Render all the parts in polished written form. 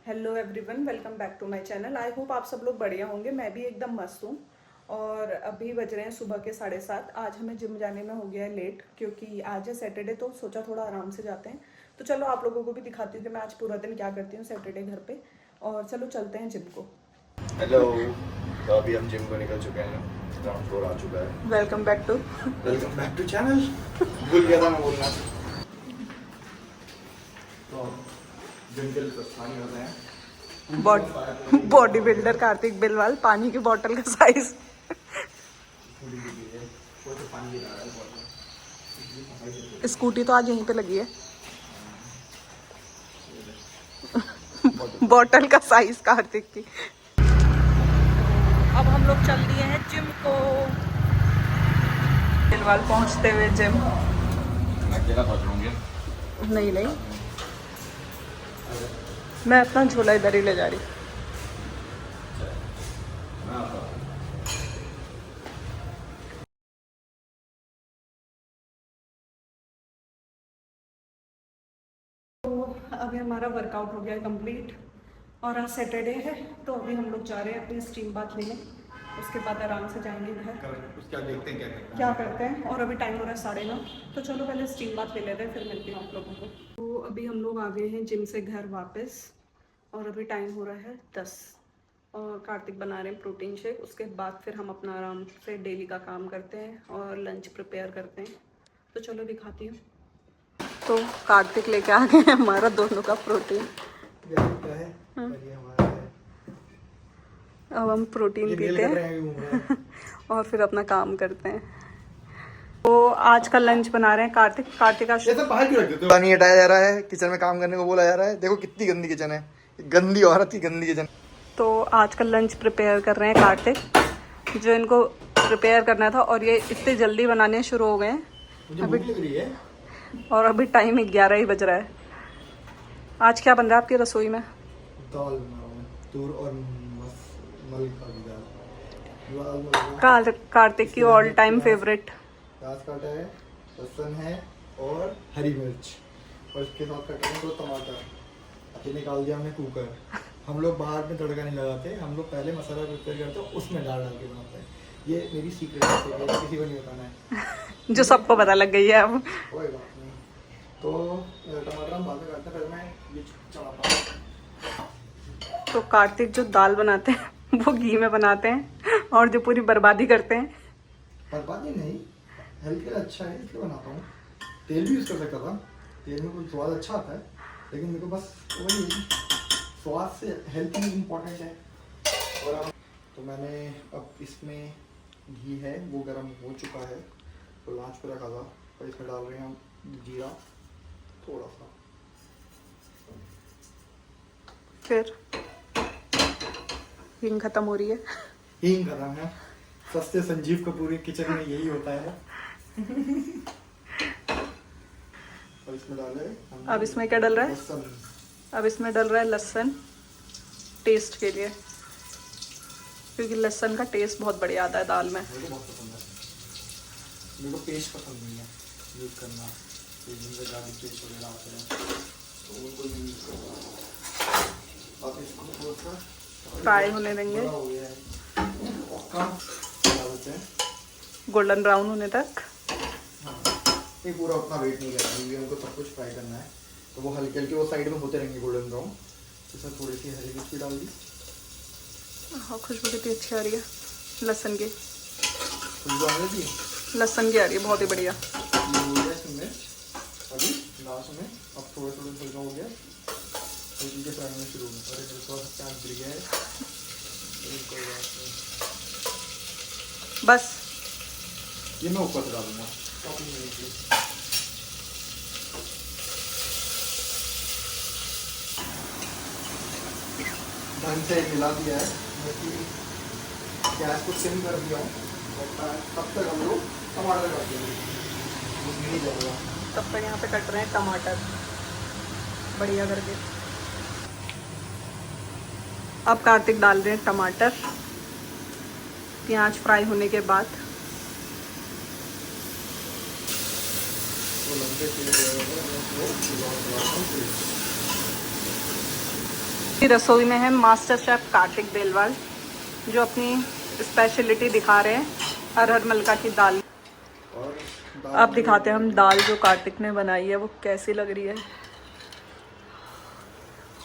Hello everyone, welcome back to my channel. I hope आप सब लोग बढ़िया होंगे। मैं भी एकदम मस्त हूँ। और अभी बज रहे हैं सुबह के 7:30। आज हमें जिम जाने में हो गया है लेट, क्योंकि आज है सैटरडे, तो सोचा थोड़ा आराम से जाते हैं। तो चलो आप लोगों को भी दिखाती हूँ कि मैं आज पूरा दिन क्या करती हूँ सैटरडे घर पे। और चलो चलते हैं जिम को। हेलो। तो अभी हम जिम को निकल चुके हैं। ग्राउंड फ्लोर आ चुका है। Welcome back to channel. भूल गया था मैं बोलना। तो जिम के लिए प्रस्थान कर रहे हैं। टू। बॉडी बिल्डर कार्तिक बिलवाल पानी की बोतल का साइज। स्कूटी तो आज यहीं पे लगी है। बॉटल का साइज कार्तिक की। अब हम लोग चल दिए हैं जिम को। बिलवाल पहुंचते हुए जिम। अकेला पहुंच लूंगी। नहीं, मैं अपना झोला इधर ही ले जा रही। तो अभी हमारा वर्कआउट हो गया है कंप्लीट। और आज सैटरडे है, तो अभी हम लोग जा रहे हैं अपनी स्टीम बाथ लेने। उसके बाद आराम से जाएंगे घर। उसका देखते हैं क्या करते हैं। और अभी टाइम हो रहा है 9:30। तो चलो पहले स्टीम बाथ ले लेते हैं, फिर मिलती हूँ आप लोगों को। तो अभी हम लोग आ गए हैं जिम से घर वापस। और अभी टाइम हो रहा है 10। और कार्तिक बना रहे हैं प्रोटीन शेक। उसके बाद फिर हम अपना आराम से डेली का काम करते हैं और लंच प्रिपेयर करते हैं। तो चलो दिखाती हूँ। तो कार्तिक लेके आ गए हमारा दोनों का प्रोटीन। अब हम प्रोटीन पीते हैं और फिर अपना काम करते हैं। तो आज का लंच बना रहे हैं कार्तिक का। बाहर क्यों रख देते हो? पानी हटाया जा रहा है, किचन में काम करने को बोला जा रहा है। देखो कितनी गंदी किचन है। गंदी औरत की गंदी किचन। तो आज का लंच प्रिपेयर कर रहे हैं कार्तिक, जो इनको प्रिपेयर करना था। और ये इतने जल्दी बनाने शुरू हो गए हैं। मुझे भूख लग रही है। और अभी टाइम 11 ही बज रहा है। आज क्या बन रहा है आपकी रसोई में? दाल, तूर और मलका की दाल। कार्तिक की ऑल टाइम फेवरेट। प्याज काटा है, लहसुन है और हरी मिर्च। और इसके साथ काटे हैं 2 टमाटर। अभी निकाल दिया हमने कुकर। हम लोग बाहर में तड़का नहीं लगाते, हम लोग पहले मसाला प्रिपेयर करते हैं, उसमें डाल के बनाते हैं। ये मेरी सीक्रेट है, किसी को नहीं बताना है। जो सबको पता लग गई है अब। कोई बात नहीं। तो टमाटर हम बाद में काटते हैं, पहले मैं ये चढ़ाता हूँ। तो कार्तिक जो दाल बनाते हैं वो घी में बनाते हैं, और जो पूरी बर्बादी करते हैं। बर्बादी नहीं, हेल्थ के लिए अच्छा है इसलिए बनाता हूँ। तेल भी यूज़ कर सकता था, तेल में कोई स्वाद अच्छा आता है, लेकिन मेरे को बस वही स्वाद से हेल्थ ही इम्पोर्टेंट है। और तो मैंने अब इसमें घी है वो गर्म हो चुका है, तो लांच पे रखा था। और इसमें डाल रहे हैं हम जीरा थोड़ा सा। फिर हींग खत्म हो रही है। हींग खत्म है। सस्ते संजीव कपूर के किचन में यही होता है। और इसमें डाले अब इसमें क्या डल रहा है? लहसुन। अब इसमें डल रहा है लहसुन, टेस्ट के लिए, क्योंकि लहसुन का टेस्ट बहुत बढ़िया आता है दाल में। मेरे को बहुत पसंद है। मेरे को पेस्ट पसंद नहीं है यूज़ करना। जिनमें गार्लिक पेस्ट वगैरह आते हैं तो उनको नहीं यूज़ करना। अब इसको थोड़ा सा फ्राई होने देंगे, बड़ा हो गया है, डाल देते हैं गोल्डन ब्राउन होने तक। हाँ, ये पूरा उतना वेट नहीं करना क्योंकि हमको सब कुछ फ्राई करना है। तो वो हल्के हल्के वो साइड में होते रहेंगे गोल्डन ब्राउन। इसमें थोड़ी सी हरी मिर्च भी डाल दी। हाँ, खुशबू कितनी अच्छी आ रही है लहसुन की। खुशबू आ रही है, लहसुन की आ रही है, बहुत ही बढ़िया। ये हो गया इसमें मिर्च। अभी लास्ट में अब थोड़ा थोड़ा हल्का हो गया तो चीज़ें फ्राई होने शुरू हुई। और एक थोड़ा सा प्याज गिर गया है, कोई बात नहीं। बस ये मैं ऊपर से डालूंगा टॉपिंग में के। ढंग से मिला दिया है, गैस को सिम कर दिया हूँ। तब तक हम लोग टमाटर काट देंगे, वो नहीं जाएगा। तब तक यहाँ पे कट रहे हैं टमाटर बढ़िया करके। अब कार्तिक डाल रहे हैं टमाटर, प्याज फ्राई होने के बाद। तो लंबे तेल रसोई में है मास्टर शेफ कार्तिक बेलवाल, जो अपनी स्पेशलिटी दिखा रहे हैं, अरहर मलका की दाल। और अब दिखाते हैं हम दाल जो कार्तिक ने बनाई है वो कैसी लग रही है।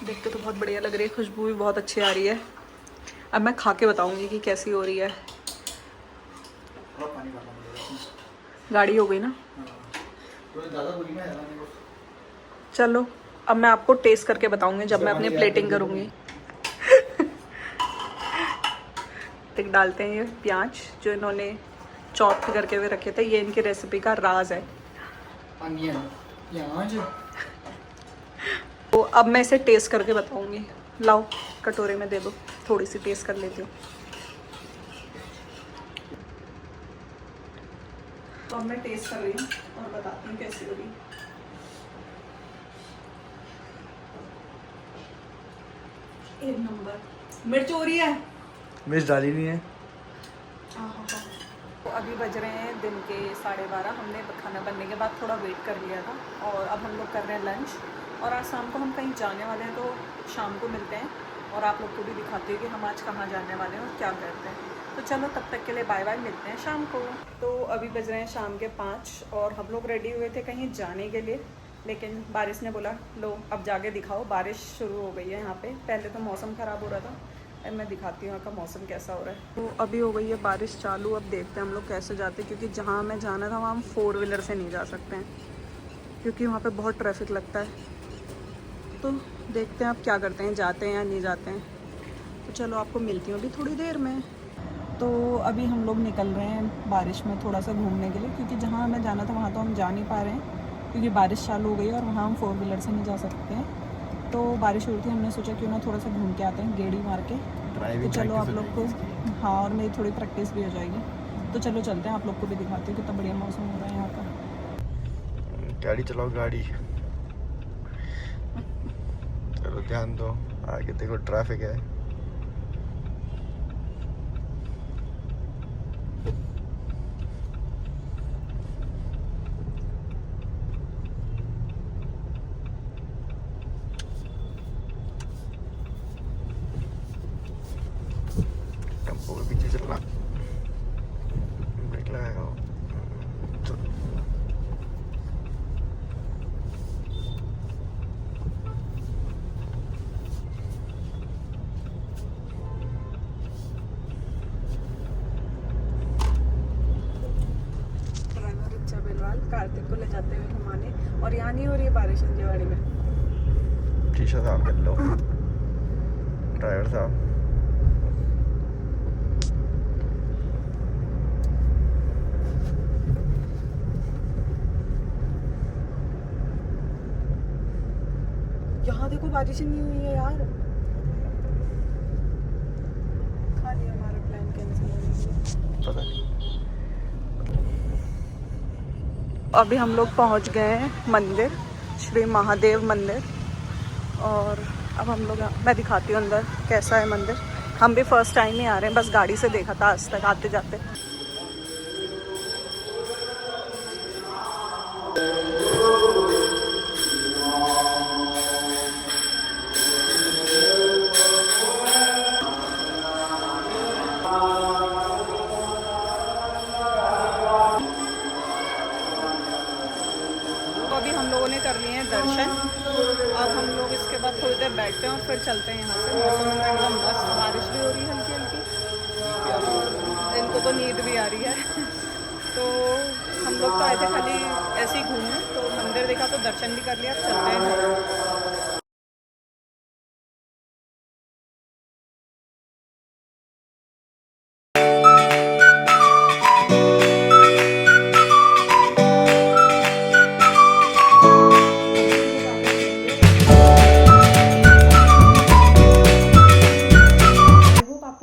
देखते तो बहुत बढ़िया लग रही है, खुशबू भी बहुत अच्छी आ रही है। अब मैं खा के बताऊंगी कि कैसी हो रही है। थोड़ा पानी डालना पड़ेगा। गाढ़ी हो गई ना। तो ज़्यादा बुरी ना है ना मेरे को। चलो अब मैं आपको टेस्ट करके बताऊंगी जब मैं अपनी प्लेटिंग करूंगी। टिक डालते हैं ये प्याज जो इन्होंने चॉप करके हुए रखे थे, ये इनकी रेसिपी का राज है। अनियन प्याज। तो अब मैं इसे टेस्ट करके बताऊंगी। लाओ कटोरे में दे दो, थोड़ी सी टेस्ट कर लेती हूँ। तो अब मैं टेस्ट कर रही हूँ और बताती हूँ कैसी होगी। एक नंबर। मिर्च हो रही है? मिर्च डाली नहीं है। तो अभी बज रहे हैं दिन के 12:30। हमने खाना बनने के बाद थोड़ा वेट कर लिया था और अब हम लोग कर रहे हैं लंच। और आज शाम को हम कहीं जाने वाले हैं, तो शाम को मिलते हैं और आप लोग को भी दिखाते हैं कि हम आज कहाँ जाने वाले हैं और क्या करते हैं। तो चलो तब तक के लिए बाय बाय, मिलते हैं शाम को। तो अभी बज रहे हैं शाम के 5 और हम लोग रेडी हुए थे कहीं जाने के लिए, लेकिन बारिश ने बोला लो अब जाके दिखाओ। बारिश शुरू हो गई है यहाँ पे। पहले तो मौसम ख़राब हो रहा था, अब मैं दिखाती हूँ यहाँ का मौसम कैसा हो रहा है। तो अभी हो गई है बारिश चालू। अब देखते हैं हम लोग कैसे जाते हैं, क्योंकि जहाँ हमें जाना था वहाँ हम 4 व्हीलर से नहीं जा सकते हैं, क्योंकि वहाँ पे बहुत ट्रैफिक लगता है। तो देखते हैं अब क्या करते हैं, जाते हैं या नहीं जाते हैं। तो चलो आपको मिलती हूँ अभी थोड़ी देर में। तो अभी हम लोग निकल रहे हैं बारिश में थोड़ा सा घूमने के लिए, क्योंकि जहाँ हमें जाना था वहाँ तो हम जा नहीं पा रहे हैं, क्योंकि बारिश चालू हो गई है और वहाँ हम 4 व्हीलर से नहीं जा सकते हैं। तो बारिश हो रही थी, हमने सोचा क्यों ना थोड़ा सा घूम के आते हैं, गेड़ी मार के। तो चलो आप लोग को, हाँ, और मेरी थोड़ी प्रैक्टिस भी हो जाएगी। तो चलो चलते हैं, आप लोग को भी दिखाती हूँ कितना बढ़िया मौसम हो रहा है यहाँ का। गाड़ी चलाओ गाड़ी। चलो ध्यान दो, आगे देखो ट्रैफिक है। टेम्पो के पीछे चलना, ब्रेक लगाएगा वो। चलो। ड्राइवर अच्छा बेलवाल कार्तिक को ले जाते हुए घुमाने, और यहाँ नहीं हो रही है बारिश इंजवाड़ी में। शीशा साफ कर लो ड्राइवर साहब। यहाँ देखो बारिश ही नहीं हुई है यार। खाली हमारा प्लान कैंसिल हो गया। पता नहीं। अभी हम लोग पहुँच गए हैं मंदिर, श्री महादेव मंदिर। और अब हम लोग, मैं दिखाती हूँ अंदर कैसा है मंदिर। हम भी फर्स्ट टाइम ही आ रहे हैं, बस गाड़ी से देखा था आज तक आते जाते। तो अभी हम लोगों ने कर लिए हैं दर्शन। अब हम लोग इसके बाद थोड़ी देर बैठते हैं और फिर चलते हैं यहाँ से। मौसम एकदम मस्त, बारिश भी हो रही है हल्की हल्की और इनको तो नींद भी आ रही है। तो हम लोग तो आए थे खाली ऐसे ही घूमने, तो मंदिर देखा तो दर्शन भी कर लिया। अब चलते हैं घर।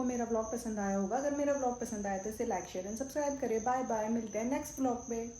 मेरा ब्लॉग पसंद आया होगा। अगर मेरा ब्लॉग पसंद आया तो इसे लाइक शेयर एंड सब्सक्राइब करें। बाय बाय, मिलते हैं नेक्स्ट ब्लॉग में।